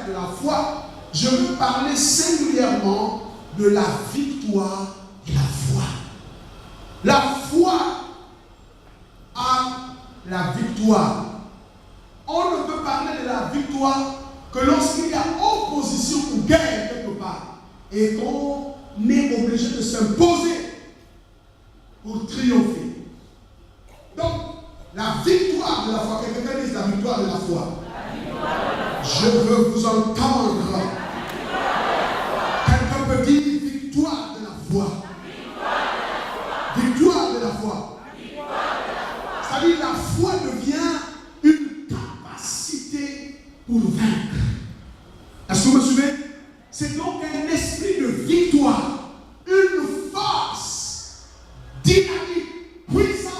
mystère de la foi, je veux parler singulièrement de la victoire de la foi. La foi a la victoire. On ne peut parler de la victoire que lorsqu'il y a opposition ou guerre quelque part et qu'on est obligé de s'imposer pour triompher. Donc, la victoire de la foi, quelqu'un dit la victoire de la foi. Je veux vous entendre. Quelqu'un peut dire victoire de la foi. Victoire de la foi. C'est-à-dire la foi devient une capacité pour vaincre. Est-ce que vous me suivez? C'est donc un esprit de victoire, une force dynamique, puissante,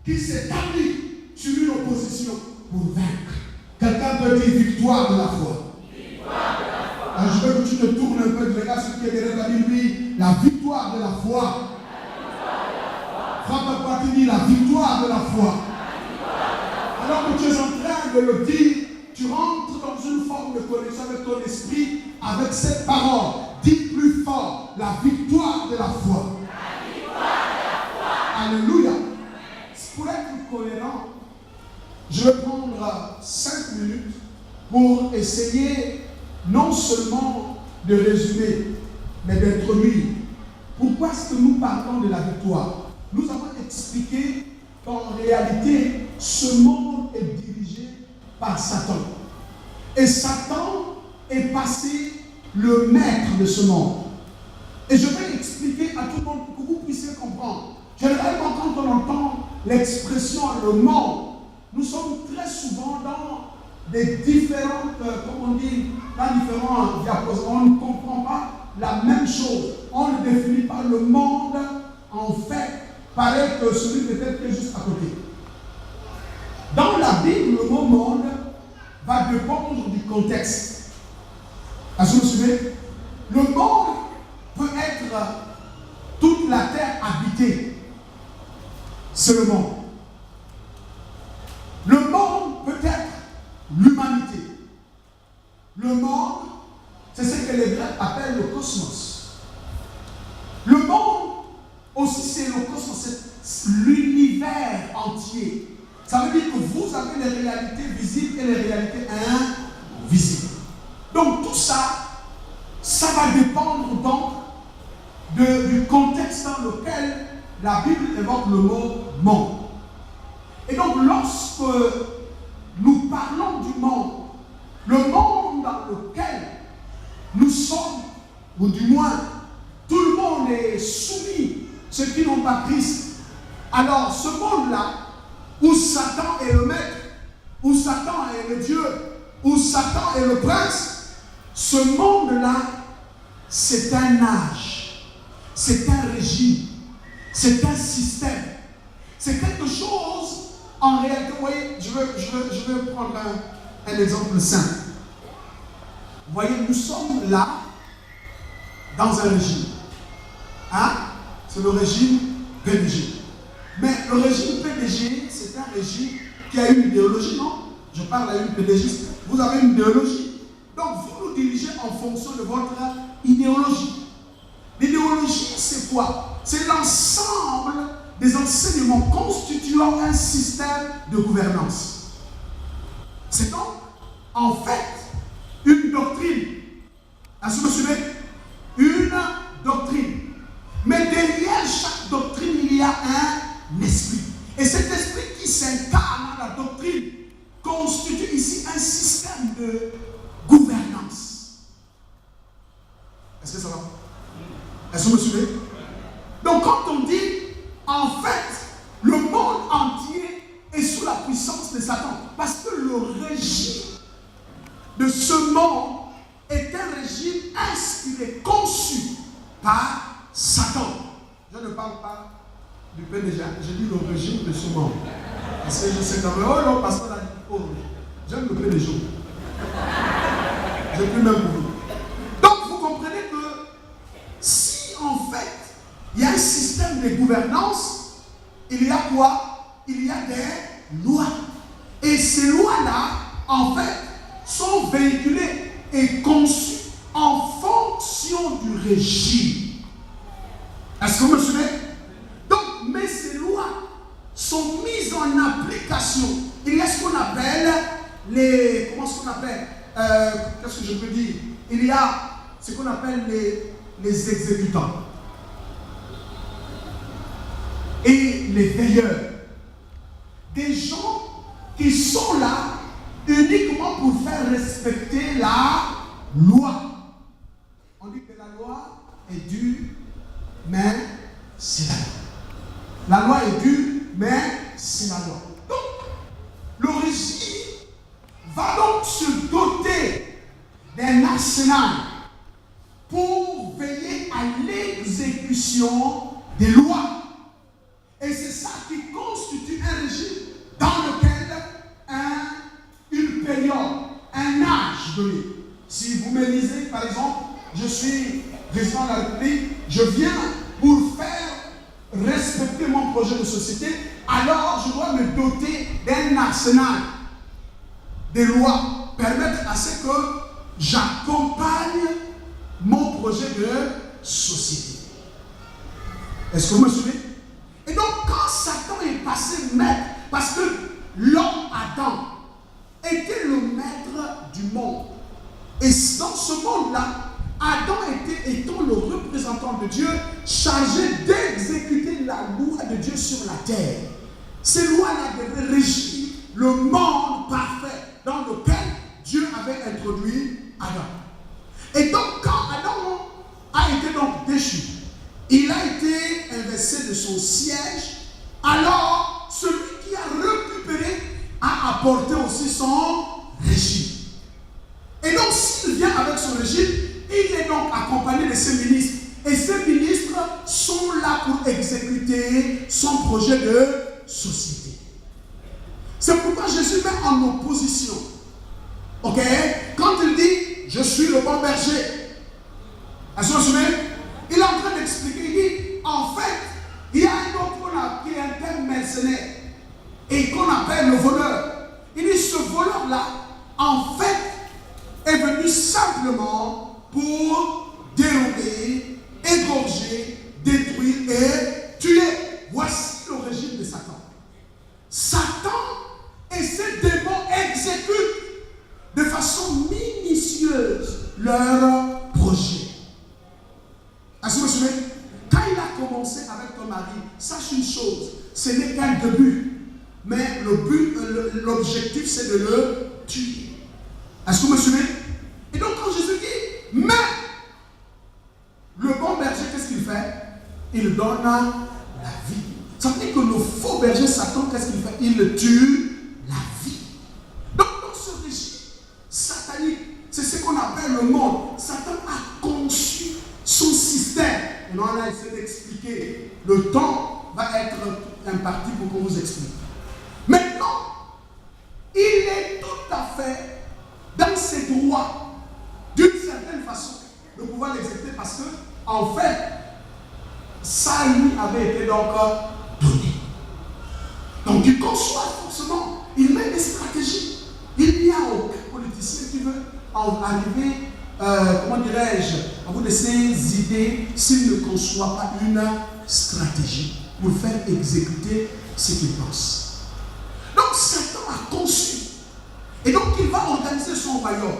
qui s'établit sur une opposition pour vaincre. Quelqu'un peut dire victoire de la foi. Victoire de la foi. Alors je veux que tu te tournes un peu, tu regardes ce qui est derrière ta Bible, la victoire de la foi. Frappe à quoi tu dis la victoire de la foi. Alors que tu es en train de le dire, tu rentres dans une forme de connexion avec ton esprit, avec cette parole. Dis plus fort, la victoire de la foi. La victoire de la foi. Alléluia. Pour être cohérent, je vais prendre 5 minutes pour essayer non seulement de résumer, mais d'introduire. Pourquoi est-ce que nous parlons de la victoire? Nous avons expliqué qu'en réalité, ce monde est dirigé par Satan. Et Satan est passé le maître de ce monde. Et je vais expliquer à tout le monde pour que vous puissiez comprendre. Généralement, quand on entend l'expression le monde, nous sommes très souvent dans des différentes, comment on dit, dans différents diapositives. On ne comprend pas la même chose. On ne définit pas le monde, en fait, pareil que celui peut-être qui est juste à côté. Dans la Bible, le mot monde va dépendre du contexte. Est-ce que vous me suivez? Le monde peut être toute la terre habitée. C'est le monde. Le monde peut être l'humanité. Le monde, c'est ce que les Grecs appellent le cosmos. Le monde aussi, c'est le cosmos, c'est l'univers entier. Ça veut dire que vous avez les réalités visibles et les réalités invisibles. Donc tout ça, ça va dépendre donc du contexte dans lequel la Bible évoque le mot monde. Et donc lorsque nous parlons du monde, le monde dans lequel nous sommes, ou du moins tout le monde est soumis, ceux qui n'ont pas Christ. Alors ce monde-là, où Satan est le maître, où Satan est le Dieu, où Satan est le prince, ce monde-là, c'est un âge, c'est un régime, c'est un système, c'est quelque chose, en réalité, vous voyez, je vais prendre un exemple simple. Vous voyez, nous sommes là, dans un régime. Hein? C'est le régime PDG. Mais le régime PDG, c'est un régime qui a une idéologie, non? Je parle à une PDGiste. Vous avez une idéologie. Donc vous nous dirigez en fonction de votre idéologie. L'idéologie, c'est quoi? C'est l'ensemble des enseignements constituant un système de gouvernance. C'est donc, en fait, une doctrine. Est-ce que vous me suivez? Une doctrine. Mais derrière chaque doctrine, il y a un esprit. Et cet esprit qui s'incarne dans la doctrine constitue ici un système de gouvernance. Est-ce que ça va? Est-ce que vous me suivez? Donc quand on dit, en fait, le monde entier est sous la puissance de Satan. Parce que le régime de ce monde est un régime inspiré, conçu par Satan. Je ne parle pas du PDG, je dis le régime de ce monde. Parce que je sais quand même, oh non, pasteur a dit, oh, j'aime le PDG. J'ai plus même pour vous. Donc vous comprenez que si en fait il y a un système de gouvernance, il y a quoi? Il y a des lois. Et ces lois-là, en fait, sont véhiculées est conçu en fonction du régime. Est-ce que vous me suivez? Donc, mais ces lois sont mises en application. Il y a ce qu'on appelle les... Comment est-ce qu'on appelle qu'est-ce que je peux dire? Il y a ce qu'on appelle les exécutants et les veilleurs. Des gens qui sont là uniquement pour faire respecter la loi. On dit que la loi est dure, mais c'est la loi. La loi est dure, mais c'est la loi. Donc, le régime va donc se doter d'un arsenal pour veiller à l'exécution des lois. Et c'est ça qui constitue un régime dans lequel une période, un âge donné. Si vous me lisez, par exemple, je suis président de la République, je viens pour faire respecter mon projet de société, alors je dois me doter d'un arsenal de lois, permettre à ce que j'accompagne mon projet de société. Est-ce que vous me suivez? Et donc, quand Satan est passé maître, parce que l'homme Adam était le maître du monde. Et dans ce monde-là, Adam étant le représentant de Dieu, chargé d'exécuter la loi de Dieu sur la terre. Ces lois-là devaient régir le monde parfait dans lequel Dieu avait introduit Adam. Et donc, quand Adam a été donc déchu, il a été inversé de son siège, alors celui qui a récupéré a apporté aussi son régime. Et donc, s'il vient avec son régime, il est donc accompagné de ses ministres. Et ces ministres sont là pour exécuter son projet de société. C'est pourquoi Jésus met en opposition. Ok? Quand il dit, je suis le bon berger. Est-ce que vous savez? Il est en train d'expliquer, il dit, en fait, il y a un autre qui est un terme mercenaire et qu'on appelle le voleur. Il dit, ce voleur-là, en fait, est venu simplement pour dérober, égorger, détruire et tuer. Voici le régime de Satan. Satan et ses démons exécutent de façon minutieuse leur projet. Est-ce que vous vous souvenez? Quand il a commencé avec ton mari, sache une chose, ce n'est qu'un début. Mais le but, l'objectif, c'est de le tuer. Est-ce que vous me suivez? Et donc, quand Jésus dit, mais le bon berger, qu'est-ce qu'il fait? Il donne la vie. Ça veut dire que le faux berger, Satan, qu'est-ce qu'il fait? Il tue la vie. Donc, dans ce régime satanique, c'est ce qu'on appelle le monde. Satan a conçu son système. Et on a essayé d'expliquer. Le temps va être imparti pour qu'on vous explique. Maintenant, il est tout à fait dans ses droits, d'une certaine façon, de pouvoir l'exécuter parce que, en fait, ça lui avait été donc donné. Donc il conçoit forcément, il met des stratégies. Il n'y a aucun politicien qui veut en arriver, comment dirais-je, à bout de ses idées s'il ne conçoit pas une stratégie pour faire exécuter ce qu'il pense. Donc Satan a conçu. Et donc il va organiser son royaume.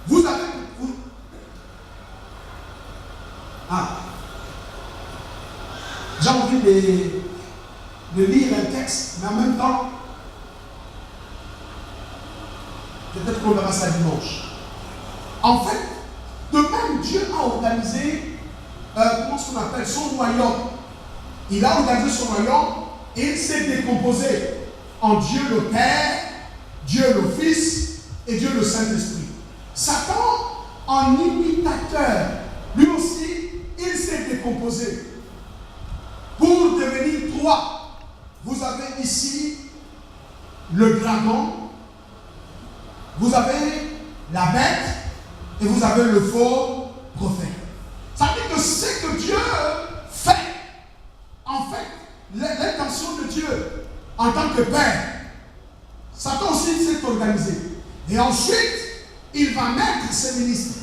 Vous avez... J'ai envie de lire un texte, mais en même temps, peut-être qu'on verra ça dimanche. En fait, de même, Dieu a organisé, comment est-ce qu'on appelle, son royaume. Il a organisé son royaume et il s'est décomposé en Dieu le Père, Dieu le Fils et Dieu le Saint-Esprit. Satan, en imitateur, lui aussi, il s'est décomposé pour devenir trois. Vous avez ici le dragon, vous avez la bête et vous avez le faux prophète. Ça veut dire que ce que Dieu fait, en fait, l'intention de Dieu en tant que Père, Satan aussi s'est organisé. Et ensuite, il va mettre ses ministres.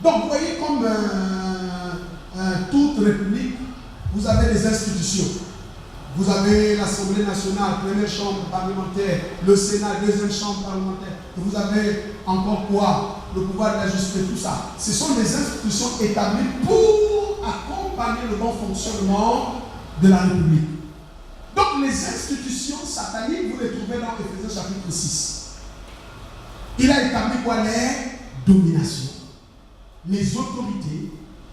Donc, vous voyez, comme toute république, vous avez des institutions. Vous avez l'Assemblée nationale, première chambre parlementaire, le Sénat, deuxième chambre parlementaire. Et vous avez encore quoi? Le pouvoir de la justice, tout ça. Ce sont des institutions établies pour accompagner le bon fonctionnement de la République. Donc les institutions sataniques, vous les trouvez dans Éphésiens chapitre 6. Il a établi quoi? Les dominations, les autorités,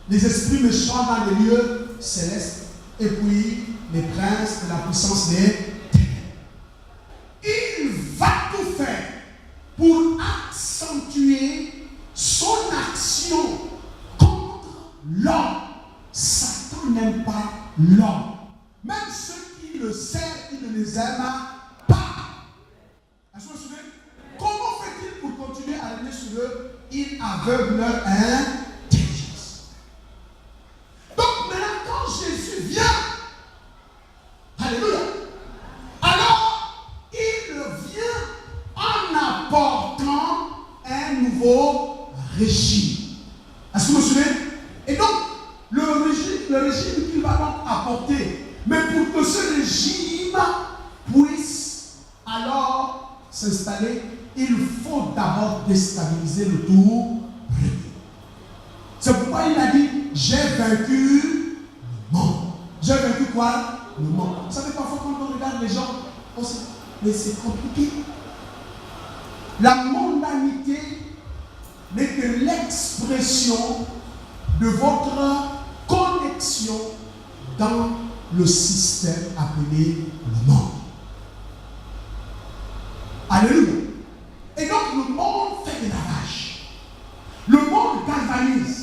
les esprits méchants dans les lieux célestes, et puis les princes de la puissance des ténèbres. Il va tout faire pour accentuer son action contre l'homme. Satan n'aime pas l'homme. Même ceux qui le servent, il ne les aime pas. Est-ce que vous vous souvenez? Comment fait-il pour continuer à régner sur eux? Il aveugle leur intelligence. Donc maintenant, quand Jésus vient, alléluia, alors il vient en apportant un nouveau régime. Est-ce que vous vous souvenez? Et donc, le régime qu'il va donc apporter, mais pour que ce régime puisse alors s'installer, il faut d'abord déstabiliser le tout. C'est pourquoi il a dit, j'ai vaincu le monde. J'ai vaincu quoi? Le monde. Vous savez, parfois quand on regarde les gens, on se dit, mais c'est compliqué. La mondanité n'est que l'expression de votre connexion dans le système appelé le monde. Alléluia. Et donc le monde fait des ravages. Le monde galvanise.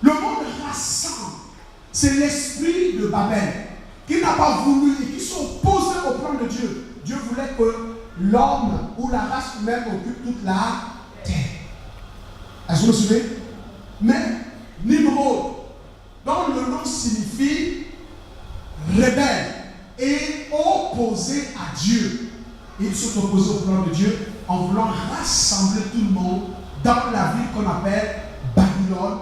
Le monde rassemble. C'est l'esprit de Babel qui n'a pas voulu et qui s'oppose au plan de Dieu. Dieu voulait que l'homme ou la race humaine occupe toute la terre. Est-ce que vous vous souvenez? Mais Nimrod, dont le nom signifie rebelle et opposé à Dieu. Il s'est opposé au plan de Dieu en voulant rassembler tout le monde dans la ville qu'on appelle Babylone,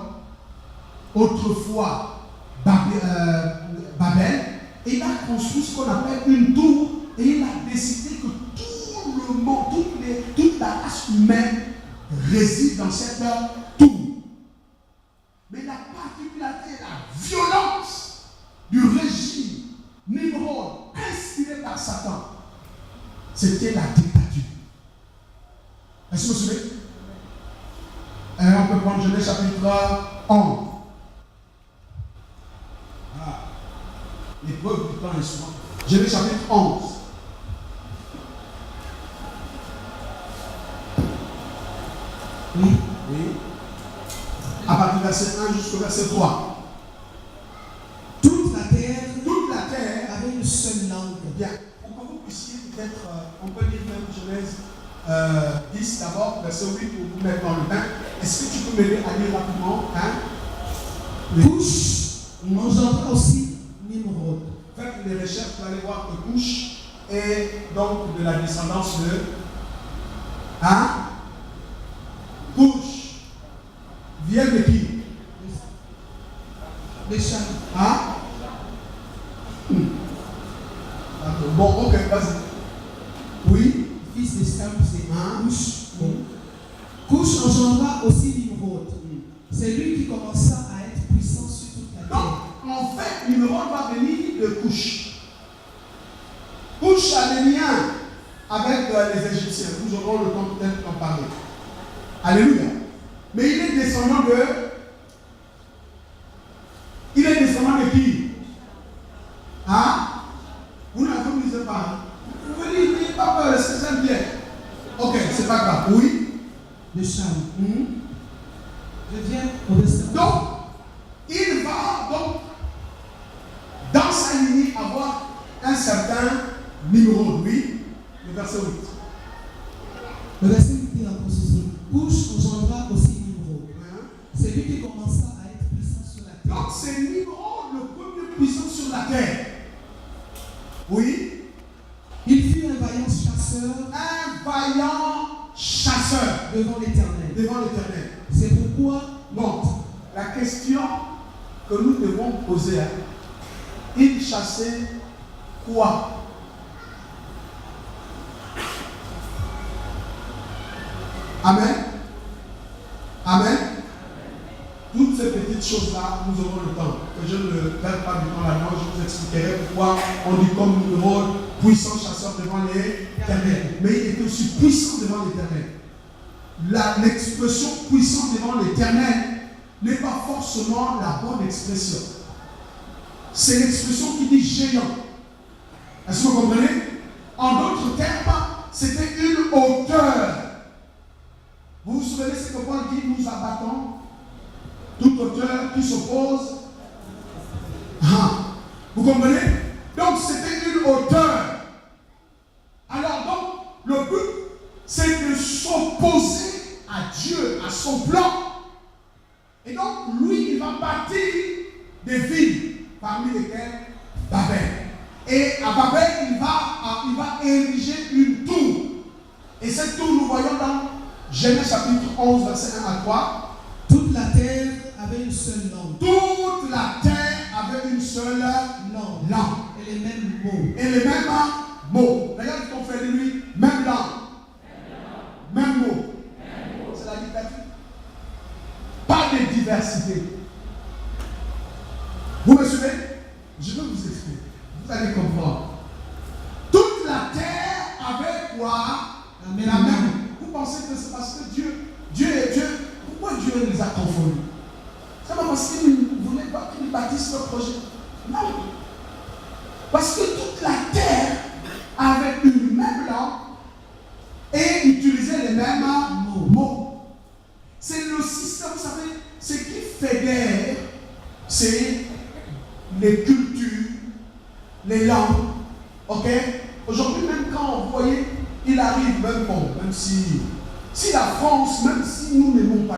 autrefois Babel, et il a construit ce qu'on appelle une tour et il a décidé que tout le monde, toute la race humaine réside dans cette tour. Mais la particularité et la violence du régime Nimrod inspiré par Satan, c'était la dictature. Est-ce que vous vous souvenez? On peut prendre Genèse chapitre 11. Voilà. L'épreuve du temps est souvent. Genèse chapitre 11. Oui. À partir du verset 1 jusqu'au verset 3. Toute la terre avait une seule langue. Bien. Pour que vous puissiez peut-être, on peut lire même Genèse 10 d'abord, verset 8 pour vous mettre dans le bain. Est-ce que tu peux m'aider à lire rapidement? Couche engendra aussi Nimrod. Faites les recherches, vous allez voir que Couche est donc de la descendance de Couche vient de qui? Les Chams. Bon, ok, vas-y. Oui. Fils de Sam, c'est Couche. Couche engendra aussi Nimrod. C'est lui qui commença à être puissant sur toute la terre. Donc, en fait, Nimrod va venir de Couche. Couche a des liens avec les Égyptiens. Nous aurons le temps peut-être d'en parler. Alléluia. Mais il est descendant de... Il est descendant de qui? Vous ne vous lisez pas. Vous pouvez lire, n'ayez pas peur, c'est bien. Ok, c'est pas grave. Oui. De Cham. Je viens au verset. Donc, il va donc, dans sa lignée, avoir un certain Nimrod, oui. Le verset 8. Le verset 8 est encore ceci. Couche engendra aussi Nimrod. C'est lui qui commença à être puissant sur la terre. Donc, c'est Nimrod le premier puissant sur la terre. Oui. Il fut un vaillant chasseur. Un vaillant chasseur. Devant l'Éternel. devant l'Éternel. C'est pourquoi Bon, la question que nous devons poser, il chassait quoi? Amen. Amen. Toutes ces petites choses-là, nous aurons le temps. Que je ne perds pas du temps là-dedans, je vous expliquerai pourquoi on dit comme nous devons puissant chasseur devant l'Éternel. Mais il était aussi puissant devant l'Éternel. L'expression puissant devant l'Éternel n'est pas forcément la bonne expression. C'est l'expression qui dit géant. Est-ce que vous comprenez? En d'autres termes, c'était une hauteur. Vous vous souvenez ce que Paul dit, nous abattons toute hauteur qui s'oppose. Vous comprenez? Donc c'était une hauteur. Alors donc, le but, c'est de s'opposer à Dieu, à son plan. Et donc, lui, il va bâtir des villes, parmi lesquelles Babel. Et à Babel, il va ériger une tour. Et cette tour, nous voyons dans Genèse chapitre 11, verset 1 à 3. Toute la terre avait une seule langue. Toute la terre avait une seule langue. Et les mêmes mots. Et les mêmes mots. Regarde ce qu'on fait de lui. Même langue. Même mot. C'est la dictature. Pas de diversité. Vous me suivez? Je vais vous expliquer. Vous allez comprendre. Toute la terre avait quoi? La même. Vous pensez que c'est parce que Dieu, pourquoi Dieu les a confondus? C'est pas parce qu'il ne voulait pas qu'ils bâtissent leur projet. Non. Parce que toute la terre avait une même langue et utilisait les mêmes mots. C'est le système, vous savez, ce qui fédère, c'est les cultures, les langues. Ok? Aujourd'hui, même quand vous voyez, il arrive même bon, même si la France, même si nous n'aimons pas